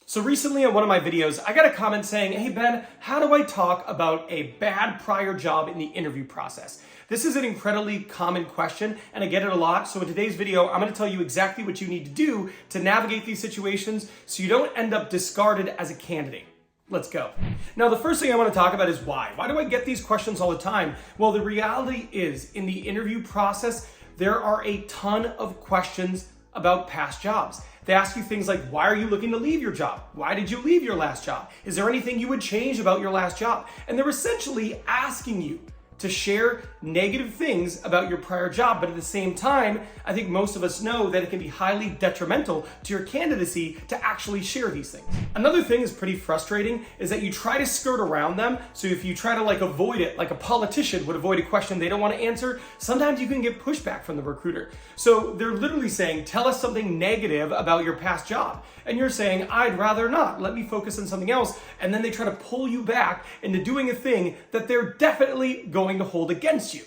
So recently in one of my videos, I got a comment saying, hey Ben, how do I talk about a bad prior job in the interview process? This is an incredibly common question and I get it a lot. So in today's video, I'm going to tell you exactly what you need to do to navigate these situations so you don't end up discarded as a candidate. Let's go. Now, the first thing I want to talk about is why. Why do I get these questions all the time? Well, the reality is in the interview process, there are a ton of questions about past jobs. They ask you things like, why are you looking to leave your job? Why did you leave your last job? Is there anything you would change about your last job? And they're essentially asking you to share negative things about your prior job. But at the same time, I think most of us know that it can be highly detrimental to your candidacy to actually share these things. Another thing is pretty frustrating is that you try to skirt around them. So if you try to avoid it, like a politician would avoid a question they don't want to answer, sometimes you can get pushback from the recruiter. So they're literally saying, tell us something negative about your past job. And you're saying, I'd rather not, let me focus on something else. And then they try to pull you back into doing a thing that they're definitely going to hold against you.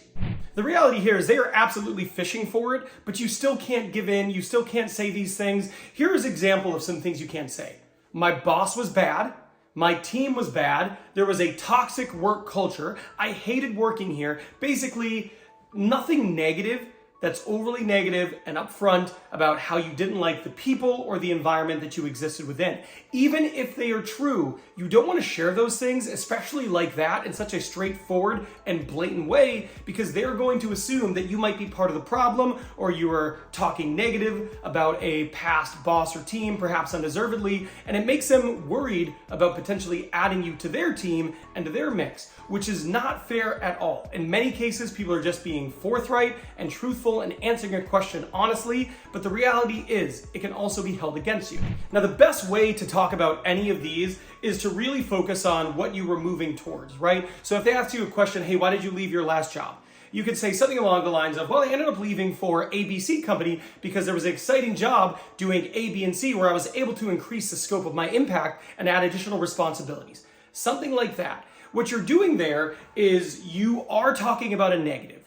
The reality here is they are absolutely fishing for it, but you still can't give in. You still can't say these things. Here's an example of some things you can't say. My boss was bad. My team was bad. There was a toxic work culture. I hated working here. Basically, nothing negative that's overly negative and upfront about how you didn't like the people or the environment that you existed within. Even if they are true, you don't want to share those things, especially like that, in such a straightforward and blatant way, because they're going to assume that you might be part of the problem or you are talking negative about a past boss or team, perhaps undeservedly, and it makes them worried about potentially adding you to their team and to their mix, which is not fair at all. In many cases, people are just being forthright and truthful and answering a question honestly, but the reality is it can also be held against you. Now, the best way to talk about any of these is to really focus on what you were moving towards, right? So if they ask you a question, hey, why did you leave your last job? You could say something along the lines of, well, I ended up leaving for ABC company because there was an exciting job doing A, B, and C where I was able to increase the scope of my impact and add additional responsibilities. Something like that. What you're doing there is you are talking about a negative.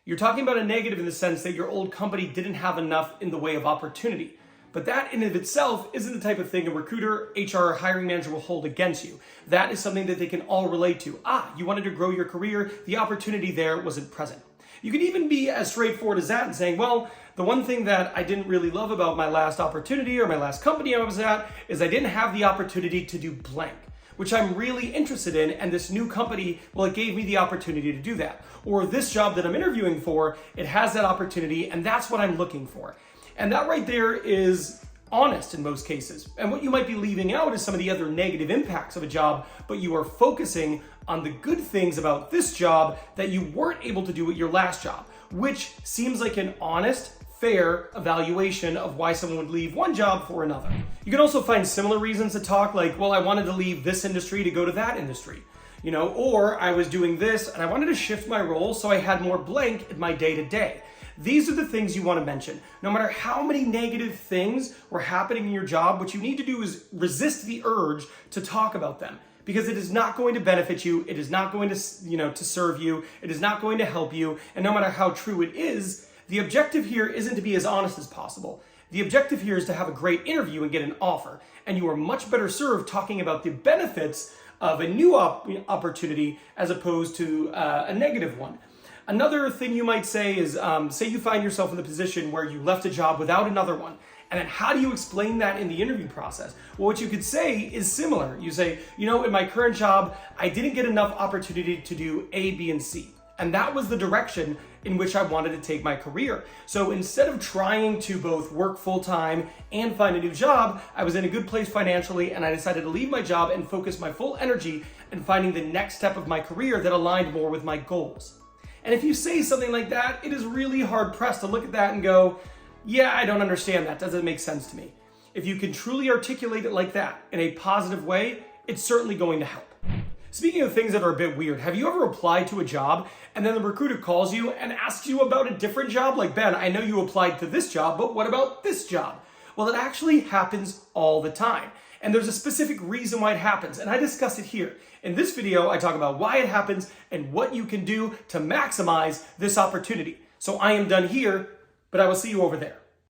You're talking about a negative in the sense that your old company didn't have enough in the way of opportunity. But that in and of itself isn't the type of thing a recruiter, HR, or hiring manager will hold against you. That is something that they can all relate to. You wanted to grow your career, the opportunity there wasn't present. You can even be as straightforward as that and saying, well, the one thing that I didn't really love about my last opportunity or my last company I was at is I didn't have the opportunity to do blank, which I'm really interested in, and this new company, well, it gave me the opportunity to do that. Or this job that I'm interviewing for, it has that opportunity, and that's what I'm looking for. And that right there is honest in most cases. And what you might be leaving out is some of the other negative impacts of a job, but you are focusing on the good things about this job that you weren't able to do at your last job, which seems like an honest, fair evaluation of why someone would leave one job for another. You can also find similar reasons to talk like, well, I wanted to leave this industry to go to that industry, or I was doing this and I wanted to shift my role so I had more blank in my day-to-day. These are the things you want to mention. No matter how many negative things were happening in your job, what you need to do is resist the urge to talk about them, because it is not going to benefit you. It is not going to, to serve you. It is not going to help you. And no matter how true it is, the objective here isn't to be as honest as possible. The objective here is to have a great interview and get an offer. And you are much better served talking about the benefits of a new opportunity as opposed to a negative one. Another thing you might say is, say you find yourself in the position where you left a job without another one. And then how do you explain that in the interview process? Well, what you could say is similar. You say, in my current job, I didn't get enough opportunity to do A, B, and C. And that was the direction in which I wanted to take my career. So instead of trying to both work full-time and find a new job, I was in a good place financially, and I decided to leave my job and focus my full energy in finding the next step of my career that aligned more with my goals. And if you say something like that, it is really hard-pressed to look at that and go, yeah, I don't understand that. Doesn't make sense to me. If you can truly articulate it like that in a positive way, it's certainly going to help. Speaking of things that are a bit weird, have you ever applied to a job and then the recruiter calls you and asks you about a different job? Like, Ben, I know you applied to this job, but what about this job? Well, it actually happens all the time. And there's a specific reason why it happens, and I discuss it here. In this video, I talk about why it happens and what you can do to maximize this opportunity. So I am done here, but I will see you over there.